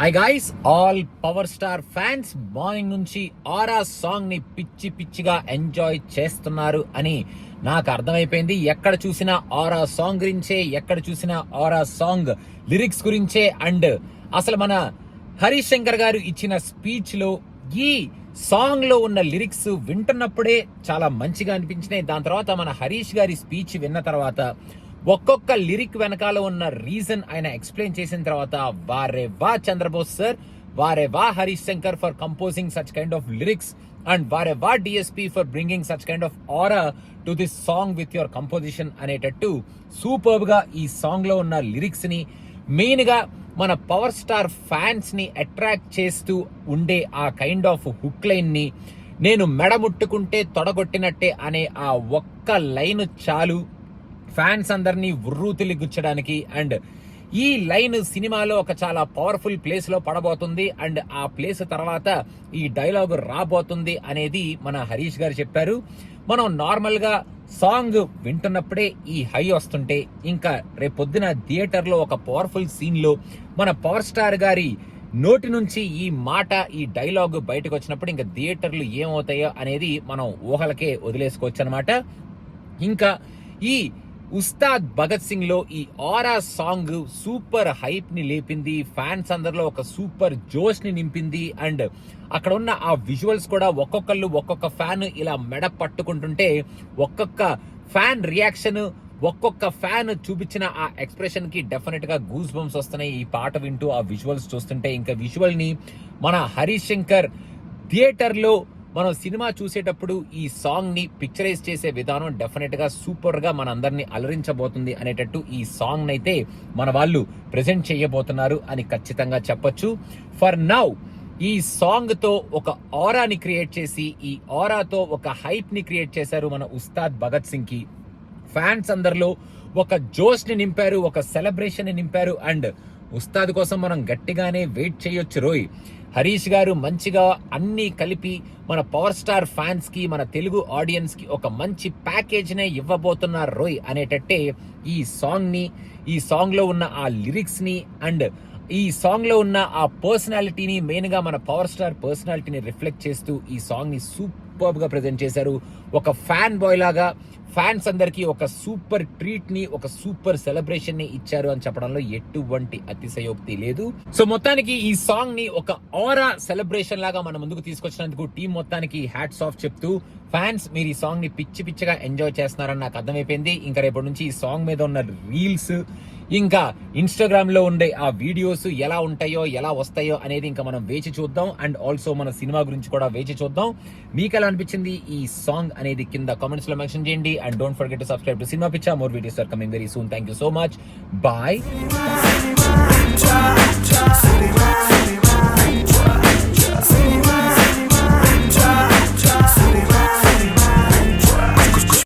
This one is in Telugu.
Hi guys, all power star fans morning నుంచి ఆరా సాంగ్ ని పిచ్చి పిచ్చిగా ఎంజాయ్ చేస్తున్నారు అని నాకు అర్థమైపోయింది. ఎక్కడ చూసినా ఆరా సాంగ్ గురించే, ఎక్కడ చూసినా ఆరా సాంగ్ లిరిక్స్ గురించే. అండ్ అసలు మన హరీష్ శంకర్ గారు ఇచ్చిన స్పీచ్ లో ఈ సాంగ్ లో ఉన్న లిరిక్స్ వింటున్నప్పుడే చాలా మంచిగా అనిపించినాయి. దాని తర్వాత మన హరీష్ గారి స్పీచ్ విన్న తర్వాత ఒక్కొక్క లిరిక్ వెనకాల ఉన్న రీజన్ ఆయన ఎక్స్ప్లెయిన్ చేసిన తర్వాత వారే వా చంద్రబోస్ సార్, వారే వా Harish Shankar for composing such kind of lyrics, and వారే వా DSP for bringing such kind of aura to this song with your composition అనేటట్టు సూపర్బ్ గా ఈ సాంగ్ లో ఉన్న లిరిక్స్ ని, మెయిన్ గా మన పవర్ స్టార్ ఫ్యాన్స్ ని అట్రాక్ట్ చేస్తూ ఉండే ఆ కైండ్ ఆఫ్ హుక్ లైన్ ని, నేను మెడ ముట్టుకుంటే తొడగొట్టినట్టే అనే ఆ ఒక్క లైన్ చాలు ఫ్యాన్స్ అందరినీ ఉర్రూతిలి గుచ్చడానికి. అండ్ ఈ లైన్ సినిమాలో ఒక చాలా పవర్ఫుల్ ప్లేస్ లో పడబోతుంది. అండ్ ఆ ప్లేస్ తర్వాత ఈ డైలాగ్ రాబోతుంది అనేది మన హరీష్ గారు చెప్పారు. మనం నార్మల్ గా సాంగ్ వింటున్నప్పుడే ఈ హై వస్తుంటే, ఇంకా రేపొద్దున థియేటర్ లో ఒక పవర్ఫుల్ సీన్ లో మన పవర్ స్టార్ గారి నోటి నుంచి ఈ మాట, ఈ డైలాగ్ బయటకు వచ్చినప్పుడు ఇంకా థియేటర్లు ఏమవుతాయో అనేది మనం ఊహలకే వదిలేసుకోవచ్చు అనమాట. ఇంకా ఈ ఉస్తాద్ భగత్ సింగ్ లో ఈ ఆరా సాంగ్ సూపర్ హైప్ ని లేపింది, ఫ్యాన్స్ అందరిలో ఒక సూపర్ జోష్ ని నింపింది. అండ్ అక్కడ ఉన్న ఆ విజువల్స్ కూడా ఒక్కొక్క ఫ్యాన్ ఇలా మెడ పట్టుకుంటుంటే ఒక్కొక్క ఫ్యాన్ రియాక్షన్, ఒక్కొక్క ఫ్యాన్ చూపించిన ఆ ఎక్స్ప్రెషన్ కి డెఫినెట్ గా గూస్ బంప్స్ వస్తున్నాయి ఈ పాట వింటూ, ఆ విజువల్స్ చూస్తుంటే. ఇంకా విజువల్ ని మన హరీష్ శంకర్ థియేటర్ లో మనం సినిమా చూసేటప్పుడు ఈ సాంగ్ ని పిక్చరైజ్ చేసే విధానం డెఫినెట్ గా సూపర్ గా మన అందరినీ అలరించబోతుంది అనేటట్టు ఈ సాంగ్ అయితే మన వాళ్ళు ప్రెజెంట్ చేయబోతున్నారు అని ఖచ్చితంగా చెప్పొచ్చు. ఫర్ నౌ ఈ సాంగ్ తో ఒక ఆరాని క్రియేట్ చేసి, ఈ ఆరాతో ఒక హైప్ ని క్రియేట్ చేశారు మన ఉస్తాద్ భగత్ సింగ్ కి. ఫ్యాన్స్ అందరిలో ఒక జోష్ ని నింపారు, ఒక సెలబ్రేషన్ ని నింపారు. అండ్ ఉస్తాద్ కోసం మనం గట్టిగానే వెయిట్ చేయొచ్చు రోయ్. హరీష్ గారు మంచిగా అన్ని కలిపి మన పవర్ స్టార్ ఫ్యాన్స్ కి, మన తెలుగు ఆడియన్స్ కి ఒక మంచి ప్యాకేజ్ నే ఇవ్వబోతున్నారు రోయ్ అనేటట్టే ఈ సాంగ్ ని, ఈ సాంగ్ లో ఉన్న ఆ లిరిక్స్ ని, అండ్ ఈ సాంగ్ లో ఉన్న ఆ పర్సనాలిటీని, మెయిన్ గా మన పవర్ స్టార్ పర్సనాలిటీని రిఫ్లెక్ట్ చేస్తూ ఈ సాంగ్ ని సూపర్ గా ప్రెజెంట్ చేశారు. ఒక ఫ్యాన్ బాయ్ లాగా ఫ్యాన్స్ అందరికి ఒక సూపర్ ట్రీట్ ని, ఒక సూపర్ సెలబ్రేషన్ ని ఇచ్చారు అని చెప్పడంలో ఎటువంటి అతిశయోక్తి లేదు. సో మొత్తానికి ఈ సాంగ్ ని ఒక ఆరా సెలబ్రేషన్ లాగా మన ముందుకు తీసుకొచ్చినందుకు టీం మొత్తానికి హ్యాట్స్ ఆఫ్ చెప్తూ, ఫ్యాన్స్ మీరు ఈ సాంగ్ ని పిచ్చి పిచ్చిగా ఎంజాయ్ చేస్తున్నారని నాకు అర్థమైపోయింది. ఇంకా రేపటి నుంచి ఈ సాంగ్ మీద ఉన్న రీల్స్, ఇంకా ఇన్స్టాగ్రామ్ లో ఉండే ఆ వీడియోస్ ఎలా ఉంటాయో, ఎలా వస్తాయో అనేది ఇంకా మనం వేచి చూద్దాం. అండ్ ఆల్సో మన సినిమా గురించి కూడా వేచి చూద్దాం. మీకు ఎలా అనిపించింది ఈ సాంగ్ అనేది కింద కామెంట్స్ లో మెన్షన్ చేయండి. And don't forget to subscribe to cinema Pichha. More videos are coming very soon. Thank you so much. Bye.